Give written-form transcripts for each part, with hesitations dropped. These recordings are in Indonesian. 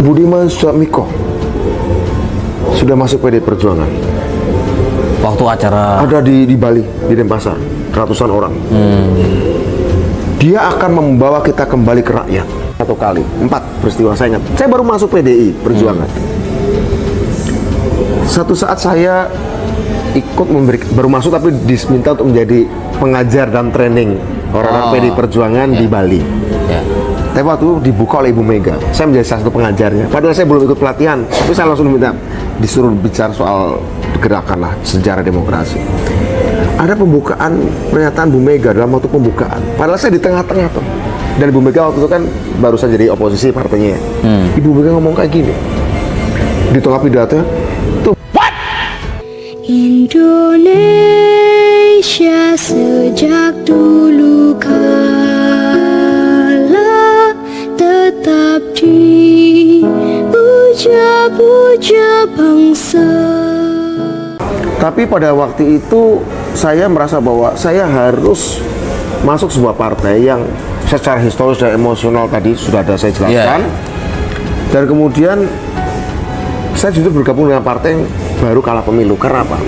Budiman Sujatmiko sudah masuk PD Perjuangan. Waktu acara Ada di Bali, di Denpasar, ratusan orang. Dia akan membawa kita kembali ke rakyat. Satu kali, 4 peristiwa saya ingat. Saya baru masuk PDI Perjuangan. Satu saat saya ikut baru masuk tapi diminta untuk menjadi pengajar dan training orang-orang PDI Perjuangan di Bali. ya. Tapi waktu itu dibuka oleh Ibu Mega, saya menjadi salah satu pengajarnya. Padahal saya belum ikut pelatihan, tapi saya langsung disuruh bicara soal gerakan lah, sejarah demokrasi. Ada pembukaan pernyataan Bu Mega dalam waktu pembukaan. Padahal saya di tengah-tengah tuh. Dan Ibu Mega waktu itu kan baru saja jadi oposisi partainya. Ibu Mega ngomong kayak gini di tengah pidatonya, tuh. Indonesia sejak dulu kala tetap dipuja-puja bangsa. Tapi pada waktu itu saya merasa bahwa saya harus masuk sebuah partai yang secara historis dan emosional tadi sudah ada saya jelaskan. Dan kemudian saya justru bergabung dengan partai yang baru kalah pemilu. Karena apa?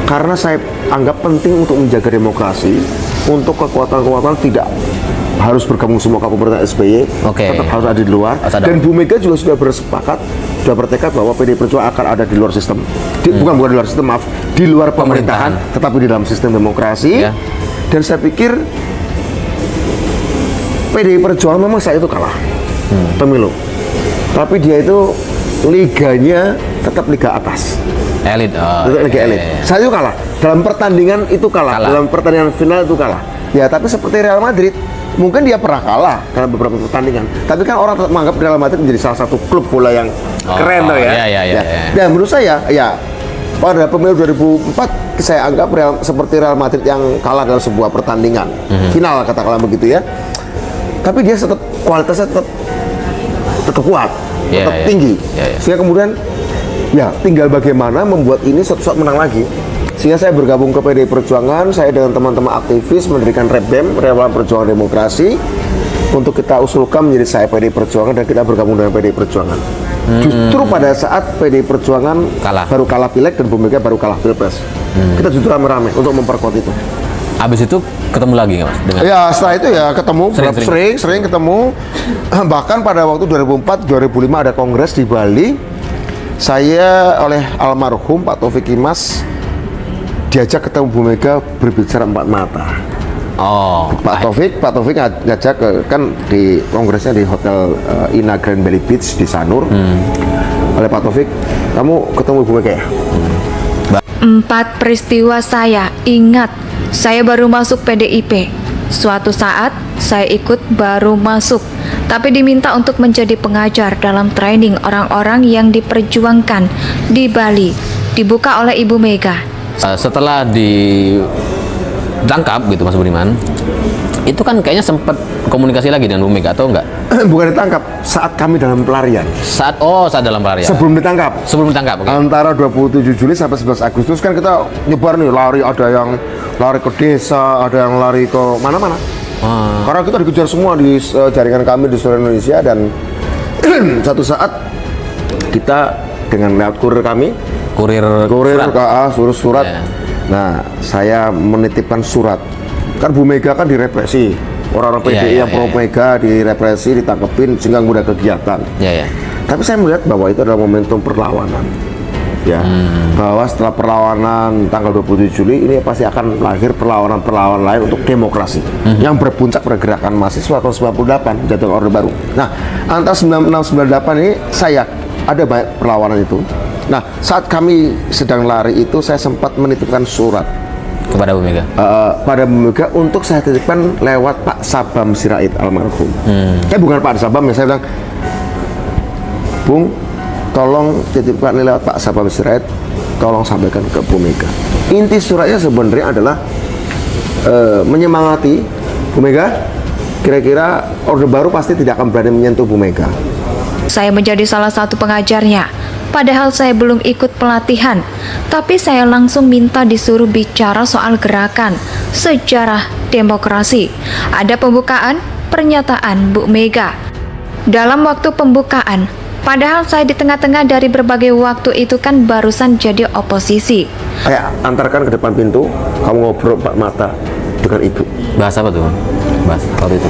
Karena saya anggap penting untuk menjaga demokrasi, untuk kekuatan-kekuatan tidak harus bergabung semua ke pemerintahan SBY, tetap harus ada di luar. Dan Bu Mega juga sudah bersepakat, sudah bertekad bahwa PD Perjuangan akan ada di luar sistem, bukan di luar sistem, maaf, di luar pemerintahan, tetapi di dalam sistem demokrasi. Dan saya pikir PD Perjuangan memang saya itu kalah pemilu, tapi dia itu liganya tetap liga atas, Elit. liga elit. Saya itu kalah dalam pertandingan itu kalah, dalam pertandingan final itu kalah. Ya, tapi seperti Real Madrid, mungkin dia pernah kalah dalam beberapa pertandingan, tapi kan orang tetap menganggap Real Madrid menjadi salah satu klub bola yang keren tuh ya. Dan menurut saya, ya pada pemilu 2004 saya anggap seperti Real Madrid yang kalah dalam sebuah pertandingan final, katakanlah begitu ya. Tapi dia tetap kualitasnya tetap kuat, tetap tinggi. Sehingga kemudian ya tinggal bagaimana membuat ini suatu saat menang lagi. Sehingga saya bergabung ke PDI Perjuangan, saya dengan teman-teman aktivis mendirikan REBEM, Relawan Perjuangan Demokrasi, untuk kita usulkan menjadi saya PDI Perjuangan dan kita bergabung dengan PDI Perjuangan. Justru pada saat PDI Perjuangan baru kalah pileg dan Bu Mega baru kalah pilpres, kita justru rame-rame untuk memperkuat itu. Habis itu ketemu lagi nggak Mas? Ya setelah itu ya ketemu, sering ketemu. Bahkan pada waktu 2004-2005 ada kongres di Bali, saya oleh almarhum Pak Taufik Kimas diajak ketemu Bu Mega berbicara 4 mata. Pak Taufik ngajak kan di kongresnya di hotel Ina Grand Bali Beach di Sanur. Oleh Pak Taufik, kamu ketemu Bu Mega ya? 4 peristiwa saya ingat. Saya baru masuk PDIP. Suatu saat saya ikut baru masuk, tapi diminta untuk menjadi pengajar dalam training orang-orang yang diperjuangkan di Bali. Dibuka oleh Ibu Mega. Setelah ditangkap gitu Mas Budiman, itu kan kayaknya sempat komunikasi lagi dengan Bu Mega atau enggak? Bukan ditangkap, saat kami dalam pelarian. Saat dalam pelarian. Sebelum ditangkap. Antara 27 Juli sampai 11 Agustus kan kita nyebar nih, lari, ada yang lari ke desa, ada yang lari ke mana-mana. Karena kita dikejar semua di jaringan kami di seluruh Indonesia. Dan satu saat kita dengan lewat kurir kami, surat. Nah, saya menitipkan surat. Kan Bu Mega kan direpresi, orang-orang PDI yang pro Mega direpresi, ditangkepin sehingga mudah kegiatan. Tapi saya melihat bahwa itu adalah momentum perlawanan. Bahwa setelah perlawanan tanggal 27 Juli ini pasti akan lahir perlawanan-perlawanan lain untuk demokrasi yang berpuncak pada gerakan mahasiswa tahun 98, jatuh Orde Baru. Nah, antara 96-98 ini saya ada banyak perlawanan itu. Nah, saat kami sedang lari itu saya sempat menitipkan surat kepada Bu Mega. Pada Bu Mega untuk saya titipkan lewat Pak Sabam Sirait almarhum. Bukan Pak Sabam ya, saya bilang, Bung, tolong titipkan lewat Pak Sabam Sirait, tolong sampaikan ke Bu Mega. Inti suratnya sebenarnya adalah menyemangati Bu Mega. Kira-kira Orde Baru pasti tidak akan berani menyentuh Bu Mega. Saya menjadi salah satu pengajarnya. Padahal saya belum ikut pelatihan, tapi saya langsung minta disuruh bicara soal gerakan, sejarah demokrasi. Ada pembukaan pernyataan Bu Mega. Dalam waktu pembukaan, Padahal saya di tengah-tengah dari berbagai waktu itu kan barusan jadi oposisi. Kayak antarkan ke depan pintu, kamu ngobrol Pak mata dengan ibu. Bahas apa tuh? Bahas waktu itu.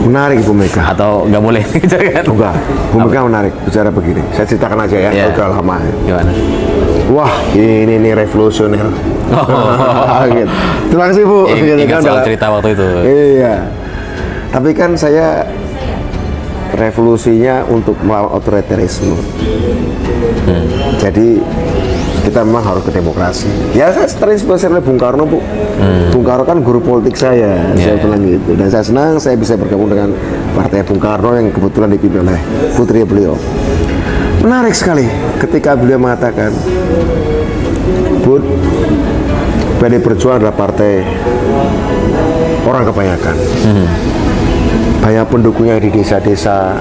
Menarik Ibu Mega. Atau nggak boleh gitu kan? Enggak, Bu Mega menarik bicara begini. Saya ceritakan aja ya, Iya. udah lama. Gimana? Wah, ini nih revolusioner. Gitu. Terima kasih Bu. Gitu Ingat kan, soal dalam- cerita waktu itu. Iya. Tapi kan saya revolusinya untuk melawan otoritarisme. Jadi kita memang harus ke demokrasi. Ya saya terinspirasi oleh Bung Karno Bu. Bung Karno kan guru politik saya Iya, iya. bilang gitu. Dan saya senang saya bisa bergabung dengan partai Bung Karno yang kebetulan dipimpin oleh putri beliau. Menarik sekali ketika beliau mengatakan, Bud, PD Perjuangan adalah partai orang kebanyakan. Banyak pendukungnya di desa-desa,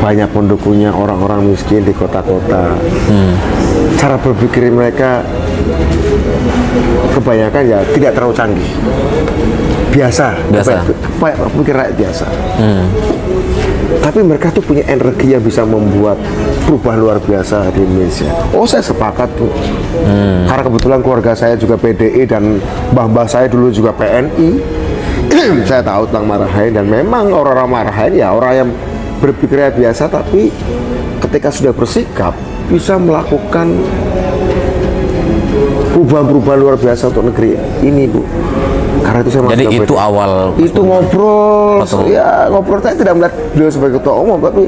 banyak pendukungnya orang-orang miskin di kota-kota. Cara berpikir mereka kebanyakan ya tidak terlalu canggih, biasa. Pikir rakyat biasa. Tapi mereka tuh punya energi yang bisa membuat perubahan luar biasa di Indonesia. Oh, saya sepakat Bu. Karena kebetulan keluarga saya juga PDI dan mbah-mbah saya dulu juga PNI. Saya tahu tentang Marahain, dan memang orang-orang Marahain ya orang yang berpikirnya biasa, tapi ketika sudah bersikap bisa melakukan perubahan-perubahan luar biasa untuk negeri ini Bu. Karena itu saya masuk Jadi ke itu PDI. awal Itu ngobrol, Betul. ya ngobrol. Saya tidak melihat beliau sebagai ketua umum, tapi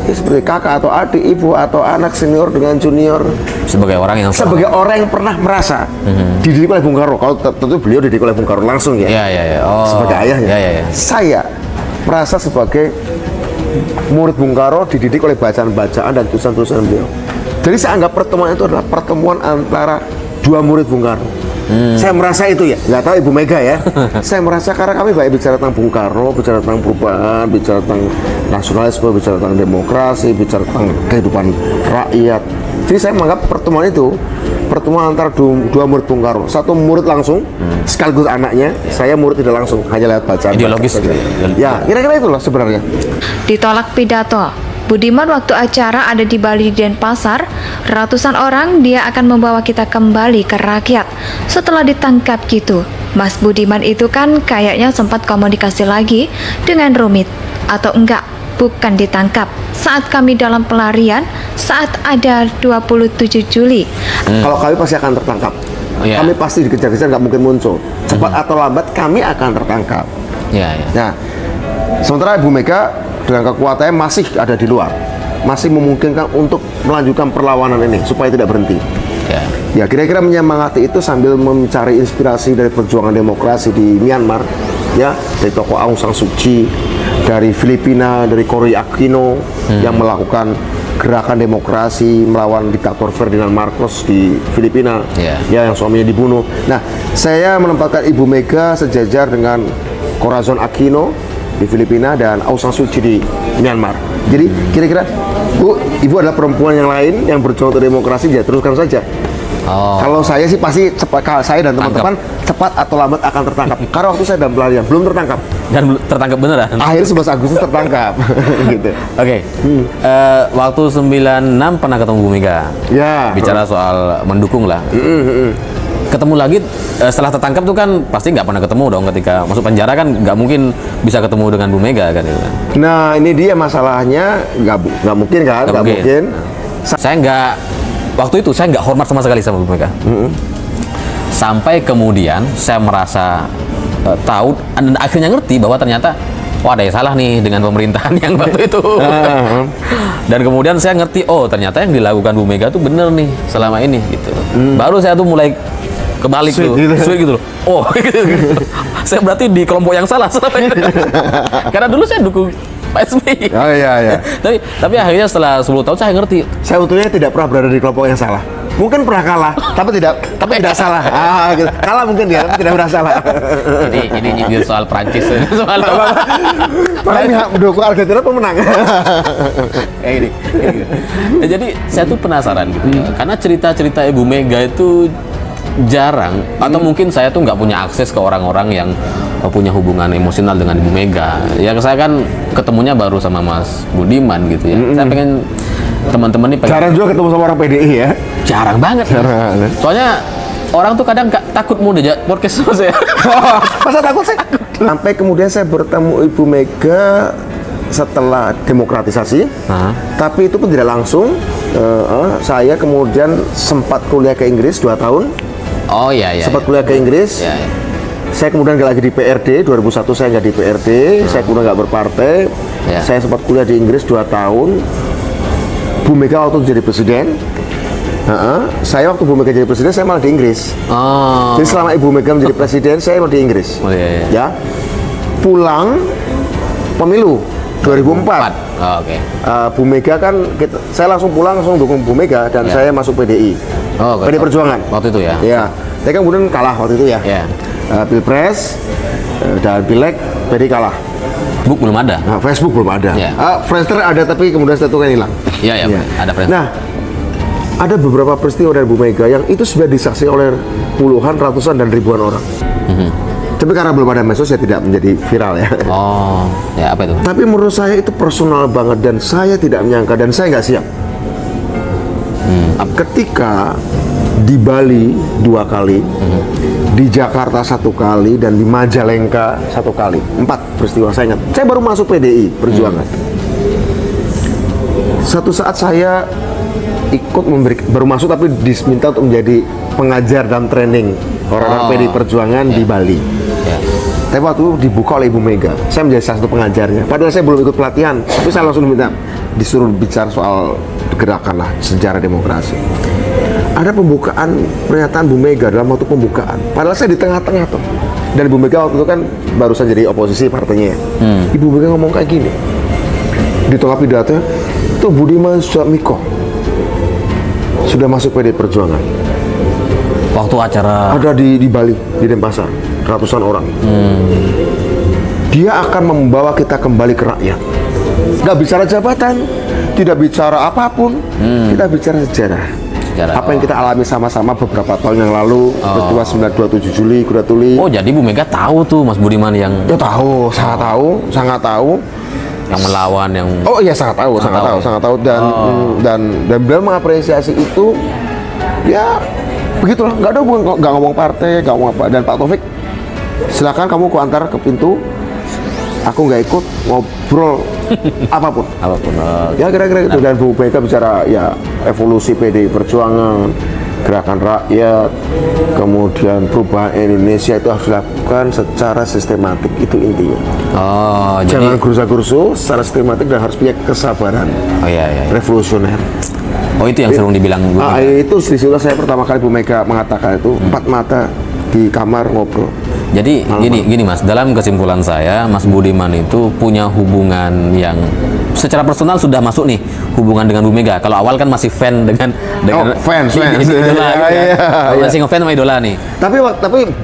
ya seperti kakak atau adik, ibu atau anak, senior dengan junior, sebagai orang yang sebagai orang yang pernah merasa dididik oleh Bung Karno. Kalau tentu beliau dididik oleh Bung Karno langsung ya, ya. Oh. sebagai ayahnya. Ya. Saya merasa sebagai murid Bung Karno dididik oleh bacaan-bacaan dan tulisan-tulisan beliau. Jadi saya anggap pertemuan itu adalah pertemuan antara dua murid Bung Karno. Saya merasa itu ya, nggak tahu Ibu Mega ya. Saya merasa karena kami banyak bicara tentang Bung Karno, bicara tentang perubahan, bicara tentang nasionalisme, bicara tentang demokrasi, bicara tentang kehidupan rakyat. Jadi saya menganggap pertemuan itu pertemuan antara dua murid Bung Karno. Satu murid langsung, sekaligus anaknya. Saya murid tidak langsung, hanya lewat bacaan. Ideologis saja. gitu Ya, kira-kira itulah sebenarnya. Ditolak pidato. Budiman waktu acara ada di Bali Denpasar, ratusan orang dia akan membawa kita kembali ke rakyat. Setelah ditangkap gitu, Mas Budiman itu kan kayaknya sempat komunikasi lagi dengan Rumit. Atau enggak, bukan ditangkap. Saat kami dalam pelarian, saat ada 27 Juli. Kalau kami pasti akan tertangkap. Iya. Kami pasti dikejar-kejar, nggak mungkin muncul. Cepat atau lambat kami akan tertangkap. Ya. Nah, sementara Ibu Mega dengan kekuatannya masih ada di luar, masih memungkinkan untuk melanjutkan perlawanan ini supaya tidak berhenti. Ya. Ya, kira-kira menyemangati itu sambil mencari inspirasi dari perjuangan demokrasi di Myanmar, ya, dari tokoh Aung San Suu Kyi, dari Filipina, dari Korea Aquino yang melakukan gerakan demokrasi melawan diktator Ferdinand Marcos di Filipina, Ya. ya, yang suaminya dibunuh. Nah, saya menempatkan Ibu Mega sejajar dengan Corazon Aquino di Filipina dan Aung San Suu Kyi di Myanmar. Jadi kira-kira Bu, Ibu adalah perempuan yang lain yang berjuang untuk demokrasi, ya teruskan saja. Oh. Kalau saya sih pasti cepat, saya dan teman-teman cepat atau lambat akan tertangkap. Karena waktu saya dalam pelarian belum tertangkap. Dan tertangkap beneran. Akhir 11 Agustus tertangkap. Gitu. Oke. Waktu 96 pernah ketemu Bu Mega. Ya. Bicara soal mendukung lah. Ketemu lagi setelah tertangkap tuh kan pasti nggak pernah ketemu dong, ketika masuk penjara kan nggak mungkin bisa ketemu dengan Bu Mega kan gitu kan. Nah, ini dia masalahnya, nggak mungkin kan, nggak mungkin. Saya nggak, waktu itu saya nggak hormat sama sekali sama Bu Mega. Sampai kemudian saya merasa tahu dan akhirnya ngerti bahwa ternyata wah ada yang salah nih dengan pemerintahan yang waktu itu. Dan kemudian saya ngerti, oh ternyata yang dilakukan Bu Mega tuh bener nih selama ini gitu. Baru saya tuh mulai kebalik Sweet tuh, gitu. sweet gitu loh. Oh, gitu. Saya berarti di kelompok yang salah selama ini. Karena dulu saya dukung Pak SBY. Oh iya. Tapi akhirnya setelah 10 tahun saya ngerti. Saya untungnya tidak pernah berada di kelompok yang salah. Mungkin pernah kalah, tapi tidak salah. Gitu. Kalah mungkin dia, tapi tidak pernah salah. Ini nyindir soal Prancis, soal Makanya pihak mendukung Argentina pemenang. kayak gini. Nah, jadi saya tuh penasaran gitu ya, karena cerita-cerita Ibu Mega itu jarang atau mungkin saya tuh nggak punya akses ke orang-orang yang punya hubungan emosional dengan Ibu Mega. Ya saya kan ketemunya baru sama Mas Budiman gitu ya. Saya pengen teman-teman nih pengen Jarang juga ketemu sama orang PDI ya. jarang banget. Jarang. Soalnya orang tuh kadang takut mau diajak podcast sama saya. Masa takut sih? Sampai kemudian saya bertemu Ibu Mega setelah demokratisasi, tapi itu pun tidak langsung. Saya kemudian sempat kuliah ke Inggris 2 tahun. Oh iya iya. Sempat kuliah ke Inggris. Iya, iya. Saya kemudian nggak lagi di PRD, 2001 saya nggak di PRD, saya kemudian nggak berpartai. Ya. Saya sempat kuliah di Inggris 2 tahun. Bu Mega waktu jadi presiden. Saya waktu Bu Mega jadi presiden, saya malah di Inggris. Oh. Jadi selama Ibu Mega menjadi presiden, saya malah di Inggris. Oh iya, iya. Ya, pulang pemilu 2004. Oh, oke. Bu Mega kan, saya langsung pulang langsung dukung Bu Mega dan Ya. saya masuk PDI. Oh, PDI Perjuangan. Waktu itu ya. Ya, saya kan kemudian kalah waktu itu ya. Ya. Pilpres dan Pileg PDI kalah. Book belum ada. Nah, Facebook belum ada. Ya. Friendster ada tapi kemudian setelah itu kan hilang. Iya ya, Ya. ada presiden. Nah, ada beberapa peristiwa dari Bu Mega yang itu sudah disaksi oleh puluhan, ratusan, dan ribuan orang. Tapi karena belum ada medsos, ya tidak menjadi viral ya. Oh, ya apa itu? Tapi menurut saya itu personal banget dan saya tidak menyangka dan saya nggak siap. Ketika di Bali 2 kali, di Jakarta 1 kali, dan di Majalengka 1 kali, 4 peristiwa saya ingat. Saya baru masuk PDI Perjuangan. Satu saat saya ikut baru masuk tapi diminta untuk menjadi pengajar dan training orang-orang PDI Perjuangan di Bali. Ya. Tapi waktu itu dibuka oleh Ibu Mega, saya menjadi salah satu pengajarnya. Padahal saya belum ikut pelatihan, tapi saya langsung disuruh bicara soal gerakan lah, sejarah demokrasi. Ada pembukaan pernyataan Bu Mega dalam waktu pembukaan. Padahal saya di tengah-tengah tuh. Dan Bu Mega waktu itu kan baru saja jadi oposisi partainya. Ibu Mega ngomong kayak gini. Di tengah pidatonya, tuh Budiman Sujatmiko sudah masuk PDI Perjuangan. Waktu acara Ada di Bali, di Denpasar, ratusan orang. Dia akan membawa kita kembali ke rakyat. Nggak bicara jabatan, tidak bicara apapun, kita bicara sejarah. Apa yang kita alami sama-sama beberapa tahun yang lalu, peristiwa 927 Juli, Kuda Tuli. Oh, jadi Bu Mega tahu tuh Mas Budiman yang Ya tahu, sangat tahu, sangat tahu. yang melawan yang Oh iya sangat tahu, sangat tahu dan beliau mengapresiasi itu. Ya begitulah, nggak ada hubungan, nggak ngomong partai, nggak ngomong apa. Dan Pak Taufik, silakan kamu ku antar ke pintu. Aku nggak ikut ngobrol apapun. Ya kira-kira gitu. Dan Bu Mega bicara ya evolusi PDI Perjuangan, gerakan rakyat, kemudian perubahan Indonesia itu harus dilakukan secara sistematik, itu intinya. Oh, Jangan jadi gerusa-gerusu, secara sistematik dan harus punya kesabaran oh iya iya. revolusioner. Oh, itu yang sering dibilang Bu Mega. Itu disitulah saya pertama kali Bu Mega mengatakan itu, 4 mata di kamar ngobrol. Jadi gini Mas, dalam kesimpulan saya, Mas Budiman itu punya hubungan yang secara personal sudah masuk nih hubungan dengan Bu Mega. Kalau awal kan masih fan dengan fans. idola, gitu kan. Iya. Masih ngefans sama idola nih. Tapi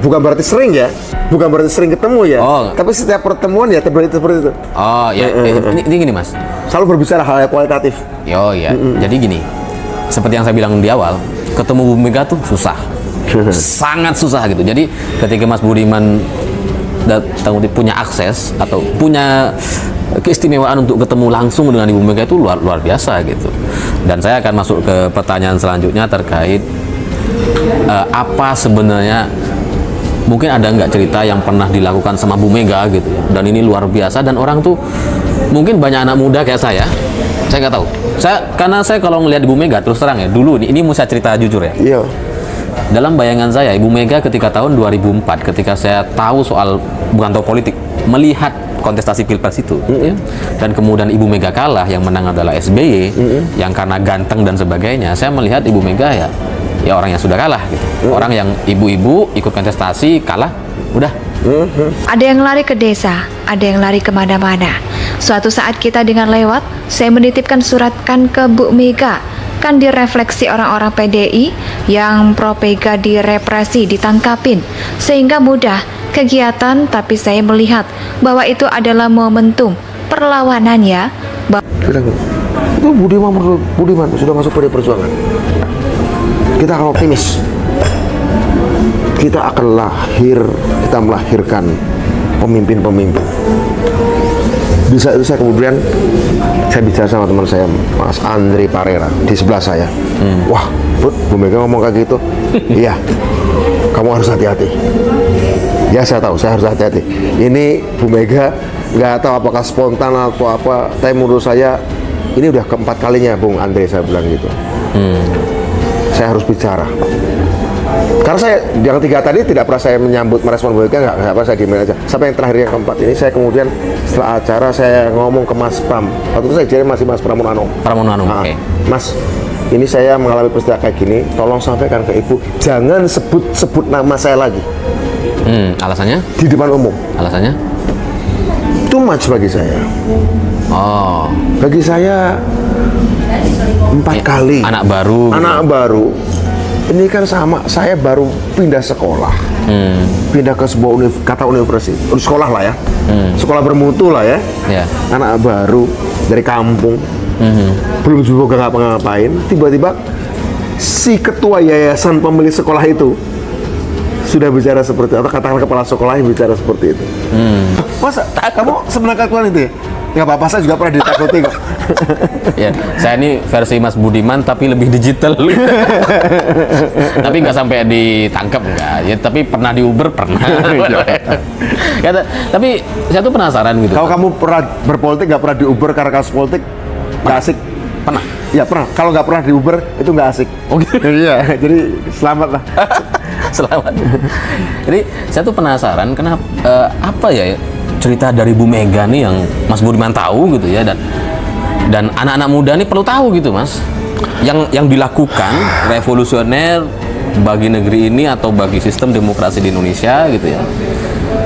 bukan berarti sering ya, bukan berarti sering ketemu ya. Oh. Tapi setiap pertemuan ya seperti itu. Oh ya, ini gini Mas. Selalu berbicara hal yang kualitatif. Oh ya, jadi gini, seperti yang saya bilang di awal, ketemu Bu Mega tuh susah. Sangat susah gitu. Jadi ketika Mas Budiman punya akses atau punya keistimewaan untuk ketemu langsung dengan Ibu Mega itu luar biasa gitu. Dan saya akan masuk ke pertanyaan selanjutnya terkait apa sebenarnya, mungkin ada nggak cerita yang pernah dilakukan sama Bu Mega gitu ya. Dan ini luar biasa dan orang tuh mungkin banyak anak muda kayak saya nggak tahu. Karena saya kalau ngelihat Ibu Mega terus terang ya, dulu ini mau saya cerita jujur ya. Iya. Dalam bayangan saya, Ibu Mega ketika tahun 2004, ketika saya tahu soal, bukan tahu politik, melihat kontestasi Pilpres itu, ya, dan kemudian Ibu Mega kalah, yang menang adalah SBY, yang karena ganteng dan sebagainya, saya melihat Ibu Mega ya orang yang sudah kalah, gitu. Orang yang ibu-ibu ikut kontestasi, kalah, udah. Ada yang lari ke desa, ada yang lari kemana-mana. Suatu saat kita dengan lewat, saya menitipkan suratkan ke Bu Mega. Kan direfleksi orang-orang PDI yang pro Mega direpresi, ditangkapin. Sehingga mudah kegiatan, tapi saya melihat bahwa itu adalah momentum perlawanan ya. Bilang, itu Budiman sudah masuk PDI Perjuangan. Kita akan optimis. kita melahirkan pemimpin-pemimpin. Di saat itu saya kemudian bicara sama teman saya, Mas Andri Parera, di sebelah saya. Wah, Bu Mega ngomong kayak gitu. Iya, kamu harus hati-hati. Ya saya tahu, saya harus hati-hati. Ini Bu Mega nggak tahu apakah spontan atau apa, tapi menurut saya ini udah keempat kalinya Bung Andre saya bilang gitu. Saya harus bicara. Karena saya yang tiga tadi tidak pernah saya merespon Bu Mega, nggak apa, saya diemin aja. Sampai yang terakhir yang keempat ini saya kemudian setelah acara saya ngomong ke Mas Pram. Waktu itu saya jadi masih Mas Pramonano. Oke. Mas, ini saya mengalami peristiwa kayak gini, tolong sampaikan ke Ibu, jangan sebut nama saya lagi. Alasannya? Di depan umum. Alasannya? Too much bagi saya. Oh. Bagi saya 4 kali. Anak baru. Anak baru. Ini kan sama, saya baru pindah sekolah. Pindah ke sebuah universitas. Sekolah lah ya. Sekolah bermutu lah ya. Ya. Anak baru dari kampung. Belum juga ngapa-ngapain. Tiba-tiba si ketua yayasan pemilik sekolah itu sudah bicara seperti itu, atau katakan kepala sekolahnya bicara seperti itu. Masa kamu sebenarnya kelakuan itu ya? Nggak apa-apa, saya juga pernah ditakuti kok. Ya, saya ini versi Mas Budiman tapi lebih digital. Tapi nggak sampai ditangkap nggak. Ya, tapi pernah di Uber pernah. Ya, tapi saya tuh penasaran gitu. Kalau kamu pernah berpolitik nggak pernah di Uber karena kasus politik, nggak asik. Pernah? Ya pernah. Kalau nggak pernah di Uber itu nggak asik. Oh gitu? Iya, jadi selamat lah. Selamat. Jadi saya tuh penasaran kenapa apa ya cerita dari Bu Mega nih yang Mas Budiman tahu gitu ya, dan anak-anak muda nih perlu tahu gitu Mas, yang dilakukan revolusioner bagi negeri ini atau bagi sistem demokrasi di Indonesia gitu ya,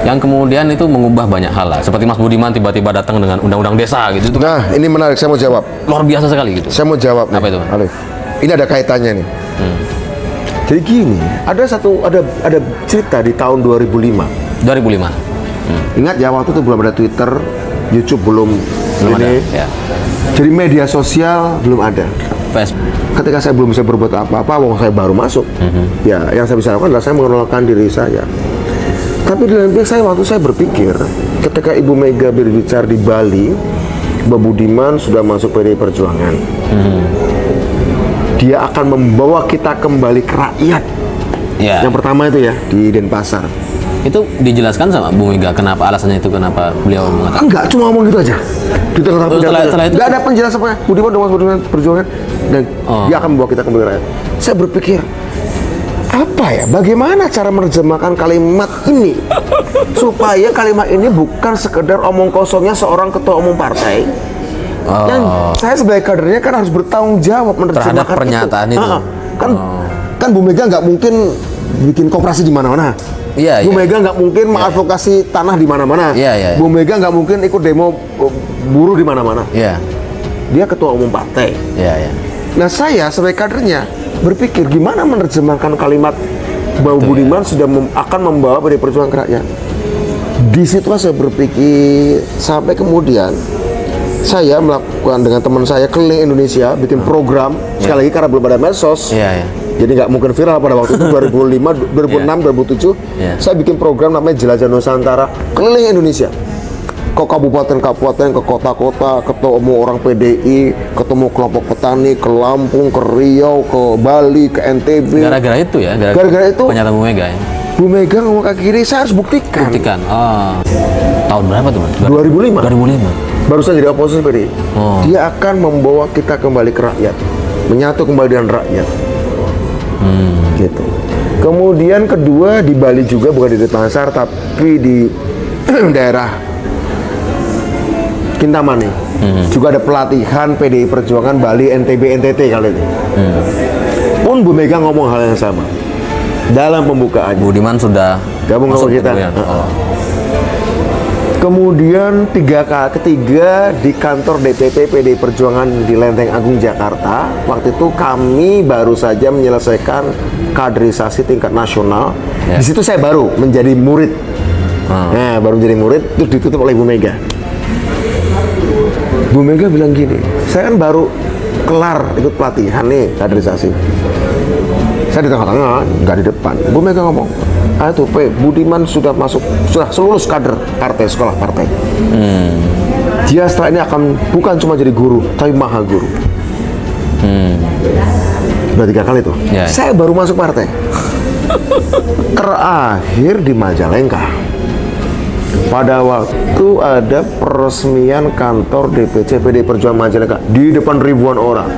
yang kemudian itu mengubah banyak hal lah, seperti Mas Budiman tiba-tiba datang dengan undang-undang desa gitu. Itu Nah, ini menarik, saya mau jawab. luar biasa sekali gitu. Saya mau jawab. Apa nih, itu? Alif. Ini ada kaitannya nih. Jadi gini, ada cerita di tahun 2005. 2005. Ingat ya, waktu itu belum ada Twitter, YouTube belum Belum ini. ada. Ya. Jadi media sosial belum ada. Facebook. Ketika saya belum bisa berbuat apa-apa, wong saya baru masuk. Ya, yang saya bisa lakukan adalah saya mengenalkan diri saya. Tapi di lain pihak saya berpikir, ketika Ibu Mega berbicara di Bali, Mbak Budiman sudah masuk PDI Perjuangan. Dia akan membawa kita kembali ke rakyat. Ya. Yang pertama itu ya di Denpasar. Itu dijelaskan sama Bu Mega kenapa alasannya itu, kenapa beliau mengatakan Enggak, cuma ngomong gitu aja. Di tengah setelah itu? nggak ada penjelasan apa. Budiman udah masuk Budiman Perjuangan dan dia akan membawa kita kembali ke rakyat. Saya berpikir, apa ya? Bagaimana cara menerjemahkan kalimat ini supaya kalimat ini bukan sekedar omong kosongnya seorang ketua umum partai. Dan saya sebagai kadernya kan harus bertanggung jawab menerjemahkan terhadap pernyataan itu. Kan Bu Mega nggak mungkin bikin koperasi di mana-mana. Iya, Bu iya. Mega nggak mungkin mengadvokasi tanah di mana-mana. Iya, iya. Bu Mega nggak mungkin ikut demo buruh di mana-mana. Iya. Dia ketua umum partai. Iya, iya. Nah, saya sebagai kadernya berpikir gimana menerjemahkan kalimat bahwa Budiman sudah akan membawa PDI Perjuangan ke rakyat. Di situ saya berpikir sampai kemudian saya melakukan dengan teman saya keliling Indonesia bikin program sekali lagi karena belum ada medsos. Iya, iya. Jadi nggak mungkin viral pada waktu itu 2005, 2006, 2007. Saya bikin program namanya Jelajah Nusantara keliling Indonesia. Ke kabupaten-kabupaten, ke kota-kota, ketemu orang PDI, ketemu kelompok petani, ke Lampung, ke Riau, ke Bali, ke NTB. Gara-gara itu ya, Gara-gara itu pernyataan Bu Mega ya. Bu Mega ngomong kayak gini, saya harus buktikan. Buktikan. Oh. Tahun berapa tuh, Mas? 2005. 2005. Baru saja jadi oposisi PDI. Oh. Dia akan membawa kita kembali ke rakyat, menyatu kembali dengan rakyat. Gitu. Kemudian kedua di Bali juga, bukan di Denpasar tapi di daerah Kintamani. Juga ada pelatihan PDI Perjuangan Bali, NTB, NTT kali ini. Pun Bu Mega ngomong hal yang sama dalam pembukaannya. Budiman sudah Gabung sama masuk kita. gitu ya? Oh. Kemudian ketiga di kantor DPP PDI Perjuangan di Lenteng Agung Jakarta. Waktu itu kami baru saja menyelesaikan kaderisasi tingkat nasional. Di situ saya baru menjadi murid. Nah, baru menjadi murid terus ditutup oleh Bu Mega. Bu Mega bilang gini, saya kan baru kelar ikut pelatihan nih kaderisasi. Saya di tengah-tengah, nggak di depan. Bu Mega ngomong, itu Budiman sudah lulus kader partai, sekolah partai. Dia setelah ini akan bukan cuma jadi guru, tapi maha guru. Udah 3 kali tuh. Saya baru masuk partai. Terakhir di Majalengka. Pada waktu ada peresmian kantor DPC PD Perjuangan Majalengka di depan ribuan orang.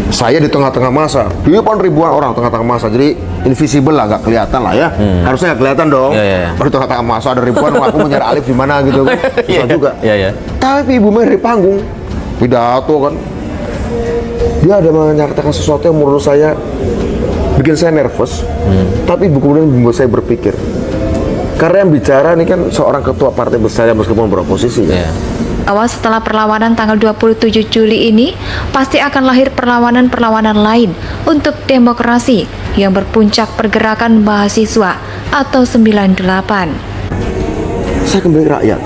Saya di tengah-tengah masa, di depan ribuan orang tengah-tengah masa, jadi invisible lah, nggak kelihatan lah ya. Harusnya nggak kelihatan dong. Di tengah-tengah masa ada ribuan orang, aku mencari Alif di mana gitu kan. Susah juga. Tapi Ibu Mega di panggung pidato kan, dia ada menyatakan sesuatu yang menurut saya bikin saya nervous, tapi kemudian membuat saya berpikir. Karena yang bicara ini kan seorang ketua partai besar yang meskipun beroposisi ya. Bahwa setelah perlawanan tanggal 27 Juli ini, pasti akan lahir perlawanan-perlawanan lain untuk demokrasi yang berpuncak pergerakan mahasiswa atau 98. Saya kembali rakyat.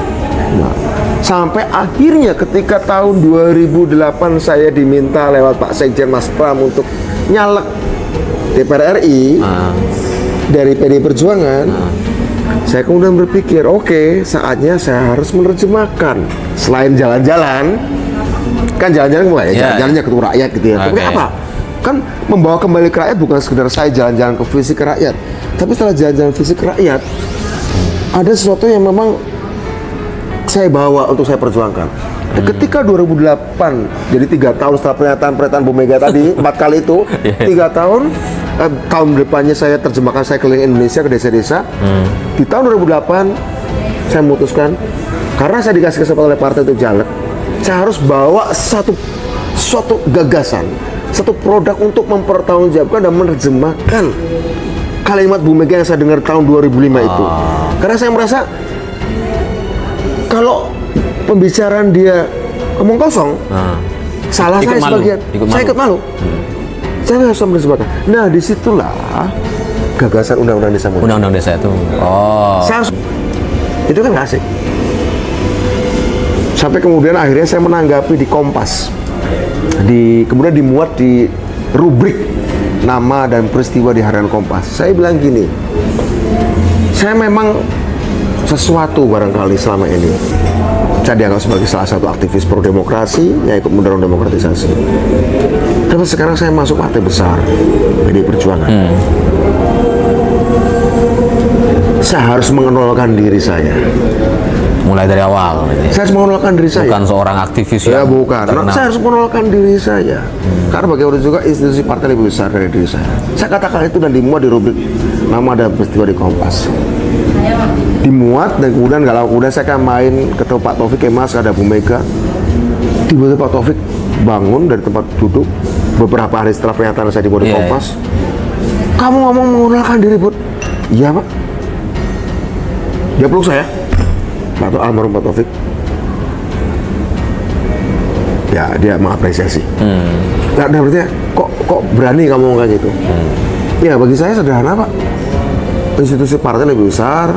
Nah, sampai akhirnya ketika tahun 2008 saya diminta lewat Pak Sekjen Mas Pram untuk nyalek DPR RI dari PD Perjuangan. Saya kemudian berpikir, oke, saatnya saya harus menerjemahkan. Selain jalan-jalan, kan jalan-jalan bukan ya, jalan-jalannya ketemu rakyat gitu ya. Tapi apa? Kan membawa kembali ke rakyat bukan sekedar saya jalan-jalan ke fisik ke rakyat. Tapi setelah jalan-jalan fisik ke rakyat, ada sesuatu yang memang saya bawa untuk saya perjuangkan. Ketika 2008, jadi 3 tahun setelah pernyataan Bu Mega tadi, 4 kali itu, 3 tahun, tahun depannya saya terjemahkan, saya keliling Indonesia ke desa-desa. Di tahun 2008, saya memutuskan, karena saya dikasih kesempatan oleh partai untuk jalan, saya harus bawa suatu gagasan, satu produk untuk mempertanggungjawabkan dan menerjemahkan kalimat Bu Mega yang saya dengar tahun 2005 itu. Karena saya merasa, kalau pembicaraan dia ngomong kosong, salah saya sebagian, saya ikut malu. Saya harus menerjemahkan. Nah, disitulah gagasan undang-undang desa muda. Undang-undang desa itu. Saya harus, itu kan nggak asik. Sampai kemudian akhirnya saya menanggapi di Kompas. Kemudian dimuat di rubrik nama dan peristiwa di harian Kompas. Saya bilang gini, saya memang sesuatu barangkali selama ini. Saya dianggap sebagai salah satu aktivis pro demokrasi yang ikut mendorong demokratisasi. Tapi sekarang saya masuk partai besar, PD Perjuangan. Saya harus mengenalkan diri saya. Mulai dari awal. Saya harus mengenalkan diri saya. Bukan seorang aktivis ya, bukan. Saya harus mengenalkan diri saya. Karena bagaimanapun juga institusi partai lebih besar dari diri saya. Saya katakan itu dan dimuat di rubrik nama dan peristiwa di Kompas. Dimuat dan kemudian kalau kemudian saya akan main ketemu Pak Taufik Kemas, ada Bu Mega. Tiba-tiba Pak Taufik bangun dari tempat duduk beberapa hari setelah pernyataan saya dimuat di Kompas. Kamu ngomong mengenalkan diri, Bud? Iya, Pak. Dia peluk saya, almarhum Pak Taufik. Ya, dia mengapresiasi. Nah, berarti kok berani kamu ngomong kayak gitu? Ya, bagi saya sederhana, Pak. Institusi partai lebih besar,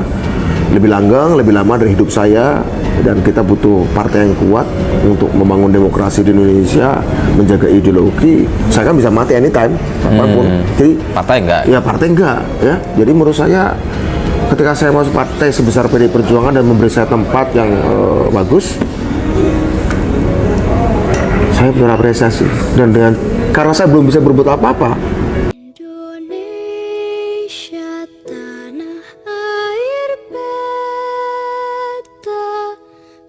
lebih langgeng, lebih lama dari hidup saya, dan kita butuh partai yang kuat untuk membangun demokrasi di Indonesia, menjaga ideologi. Saya kan bisa mati anytime, apapun. Jadi partai enggak? Ya, partai enggak. Ya, jadi menurut saya ketika saya masuk partai sebesar PD Perjuangan dan memberi saya tempat yang bagus, saya berapresiasi. Dan karena saya belum bisa berbuat apa-apa,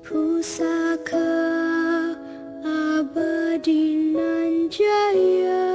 pusaka abadi nan jaya.